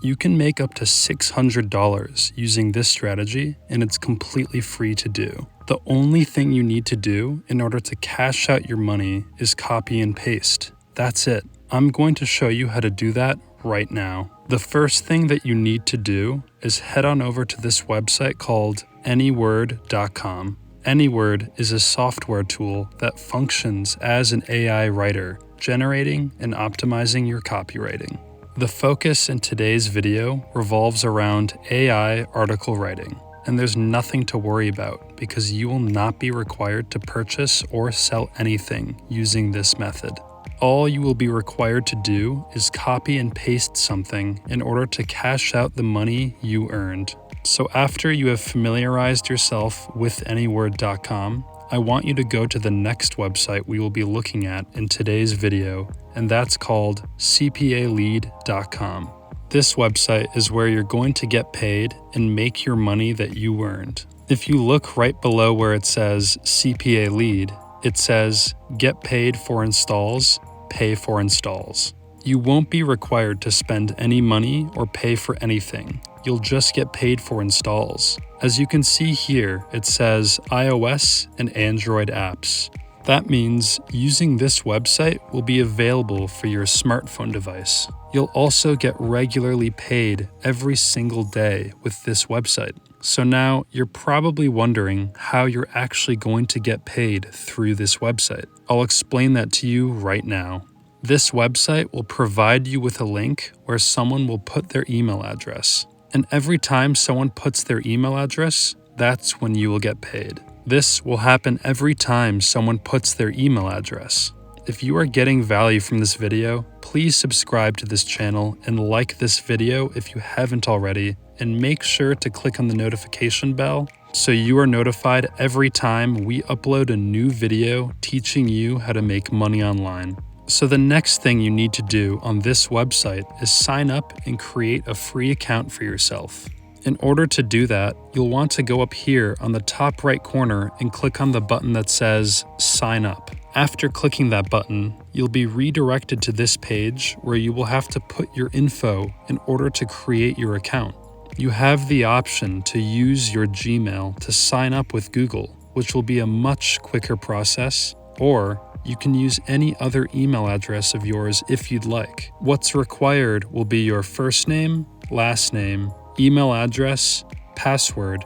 You can make up to $600 using this strategy, and it's completely free to do. The only thing you need to do in order to cash out your money is copy and paste. That's it. I'm going to show you how to do that right now. The first thing that you need to do is head on over to this website called Anyword.com. Anyword is a software tool that functions as an AI writer, generating and optimizing your copywriting. The focus in today's video revolves around AI article writing, and there's nothing to worry about because you will not be required to purchase or sell anything using this method. All you will be required to do is copy and paste something in order to cash out the money you earned. So after you have familiarized yourself with Anyword.com, I want you to go to the next website we will be looking at in today's video, and that's called CPALead.com. This website is where you're going to get paid and make your money that you earned. If you look right below where it says CPA Lead, it says Get Paid for Installs, Pay for Installs. You won't be required to spend any money or pay for anything. You'll just get paid for installs. As you can see here, it says iOS and Android apps. That means using this website will be available for your smartphone device. You'll also get regularly paid every single day with this website. So now you're probably wondering how you're actually going to get paid through this website. I'll explain that to you right now. This website will provide you with a link where someone will put their email address. And every time someone puts their email address, that's when you will get paid. This will happen every time someone puts their email address. If you are getting value from this video, please subscribe to this channel and like this video if you haven't already, and make sure to click on the notification bell so you are notified every time we upload a new video teaching you how to make money online. So the next thing you need to do on this website is sign up and create a free account for yourself. In order to do that, you'll want to go up here on the top right corner and click on the button that says Sign Up. After clicking that button, you'll be redirected to this page where you will have to put your info in order to create your account. You have the option to use your Gmail to sign up with Google, which will be a much quicker process, or you can use any other email address of yours if you'd like. What's required will be your first name, last name, email address, password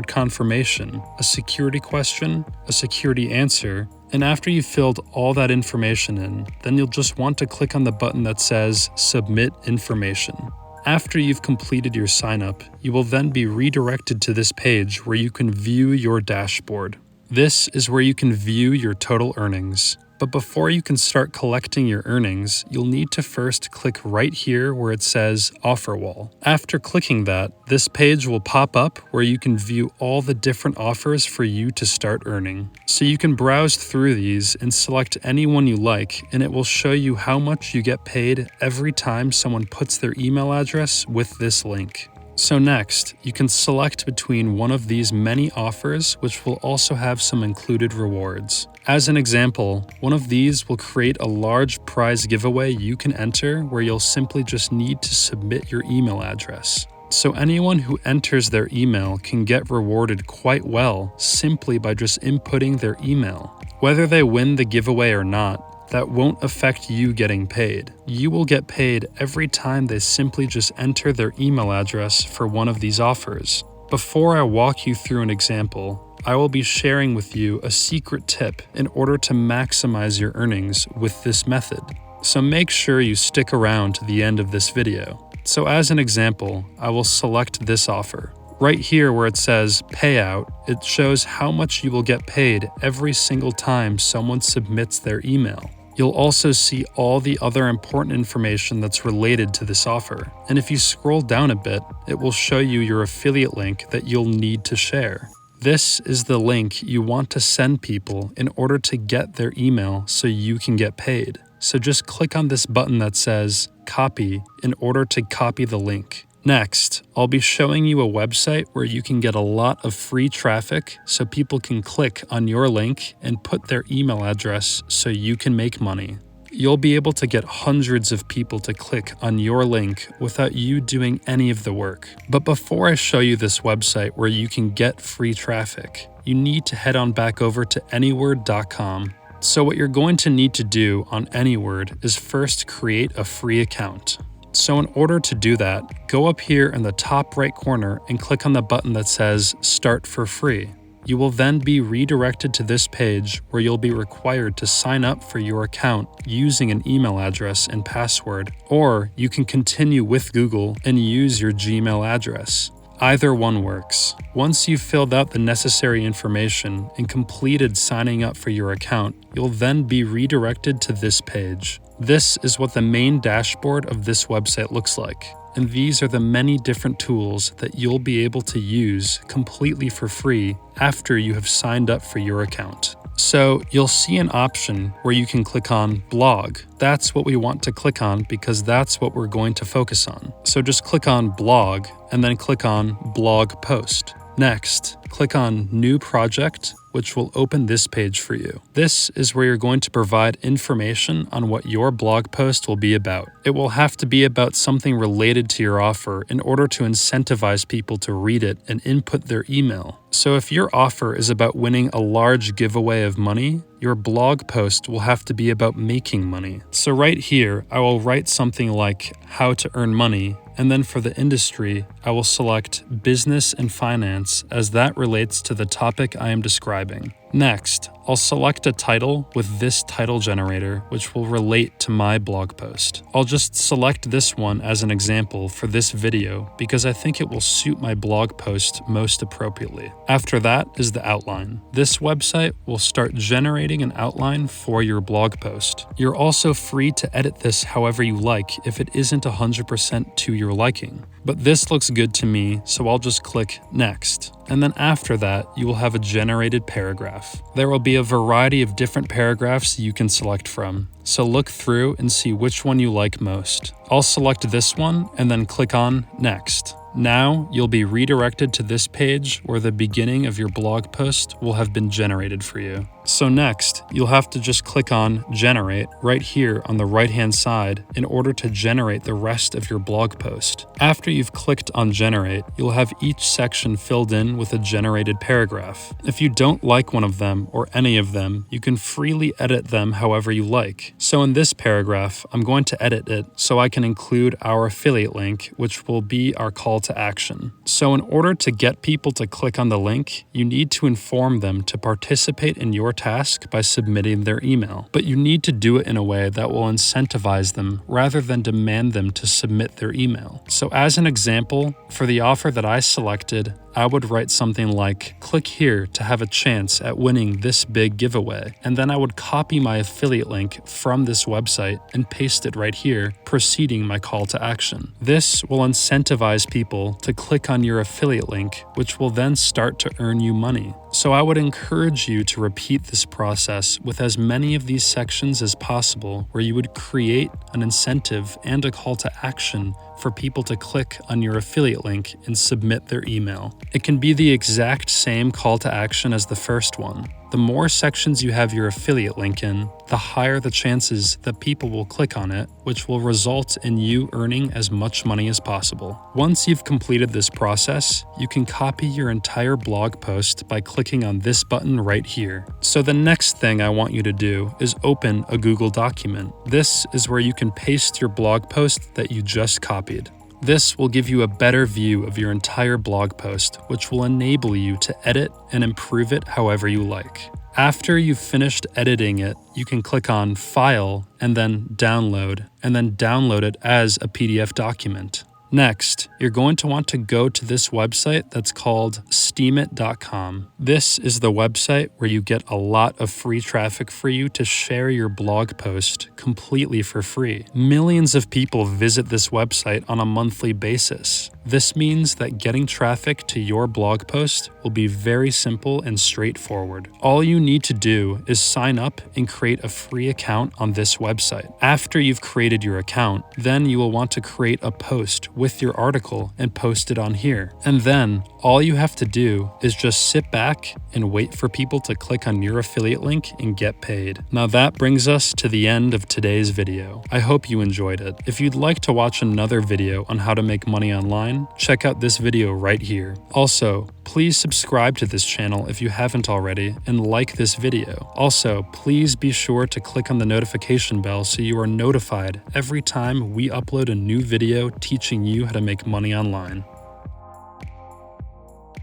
confirmation, a security question, a security answer, and after you've filled all that information in, then you'll just want to click on the button that says Submit Information. After you've completed your sign up, you will then be redirected to this page where you can view your dashboard. This is where you can view your total earnings. But before you can start collecting your earnings, you'll need to first click right here where it says Offer Wall. After clicking that, this page will pop up where you can view all the different offers for you to start earning. So you can browse through these and select any one you like, and it will show you how much you get paid every time someone puts their email address with this link. So next, you can select between one of these many offers, which will also have some included rewards. As an example, one of these will create a large prize giveaway you can enter where you'll simply just need to submit your email address. So anyone who enters their email can get rewarded quite well simply by just inputting their email. Whether they win the giveaway or not, that won't affect you getting paid. You will get paid every time they simply just enter their email address for one of these offers. Before I walk you through an example, I will be sharing with you a secret tip in order to maximize your earnings with this method. So make sure you stick around to the end of this video. So as an example, I will select this offer. Right here where it says Payout, it shows how much you will get paid every single time someone submits their email. You'll also see all the other important information that's related to this offer. And if you scroll down a bit, it will show you your affiliate link that you'll need to share. This is the link you want to send people in order to get their email so you can get paid. So just click on this button that says Copy in order to copy the link. Next, I'll be showing you a website where you can get a lot of free traffic so people can click on your link and put their email address so you can make money. you'll be able to get hundreds of people to click on your link without you doing any of the work. But before I show you this website where you can get free traffic, you need to head on back over to Anyword.com. So what you're going to need to do on Anyword is first create a free account. So in order to do that, go up here in the top right corner and click on the button that says Start for Free. You will then be redirected to this page where you'll be required to sign up for your account using an email address and password, or you can continue with Google and use your Gmail address. Either one works. Once you've filled out the necessary information and completed signing up for your account, you'll then be redirected to this page. This is what the main dashboard of this website looks like. And these are the many different tools that you'll be able to use completely for free after you have signed up for your account. So you'll see an option where you can click on Blog. That's what we want to click on because that's what we're going to focus on. So just click on Blog and then click on Blog Post. Next, click on New Project, which will open this page for you. This is where you're going to provide information on what your blog post will be about. It will have to be about something related to your offer in order to incentivize people to read it and input their email. So if your offer is about winning a large giveaway of money, your blog post will have to be about making money. So right here, I will write something like how to earn money, and then for the industry, I will select business and finance as that relates to the topic I am describing. Next, I'll select a title with this title generator, which will relate to my blog post. I'll just select this one as an example for this video because I think it will suit my blog post most appropriately. After that is the outline. This website will start generating an outline for your blog post. You're also free to edit this however you like if it isn't 100% to your liking. But this looks good to me, so I'll just click Next. And then after that, you will have a generated paragraph. There will be a variety of different paragraphs you can select from, so look through and see which one you like most. I'll select this one and then click on Next. Now, you'll be redirected to this page where the beginning of your blog post will have been generated for you. So next, you'll have to just click on Generate right here on the right-hand side in order to generate the rest of your blog post. After you've clicked on Generate, you'll have each section filled in with a generated paragraph. If you don't like one of them or any of them, you can freely edit them however you like. So in this paragraph, I'm going to edit it so I can include our affiliate link, which will be our call to action. So in order to get people to click on the link, you need to inform them to participate in your task by submitting their email. But you need to do it in a way that will incentivize them rather than demand them to submit their email. So as an example, for the offer that I selected, I would write something like, click here to have a chance at winning this big giveaway. And then I would copy my affiliate link from this website and paste it right here, preceding my call to action. This will incentivize people to click on your affiliate link, which will then start to earn you money. So I would encourage you to repeat this process with as many of these sections as possible, where you would create an incentive and a call to action for people to click on your affiliate link and submit their email. It can be the exact same call to action as the first one. The more sections you have your affiliate link in, the higher the chances that people will click on it, which will result in you earning as much money as possible. Once you've completed this process, you can copy your entire blog post by clicking on this button right here. So the next thing I want you to do is open a Google document. This is where you can paste your blog post that you just copied. This will give you a better view of your entire blog post, which will enable you to edit and improve it however you like. After you've finished editing it, you can click on File and then Download it as a PDF document. Next, you're going to want to go to this website that's called steemit.com. This is the website where you get a lot of free traffic for you to share your blog post completely for free. Millions of people visit this website on a monthly basis. This means that getting traffic to your blog post will be very simple and straightforward. All you need to do is sign up and create a free account on this website. After you've created your account, then you will want to create a post with your article and post it on here. And then All you have to do is just sit back and wait for people to click on your affiliate link and get paid. Now that brings us to the end of today's video. I hope you enjoyed it. If you'd like to watch another video on how to make money online, check out this video right here. Also, please subscribe to this channel if you haven't already and like this video. Also, please be sure to click on the notification bell so you are notified every time we upload a new video teaching you how to make money online.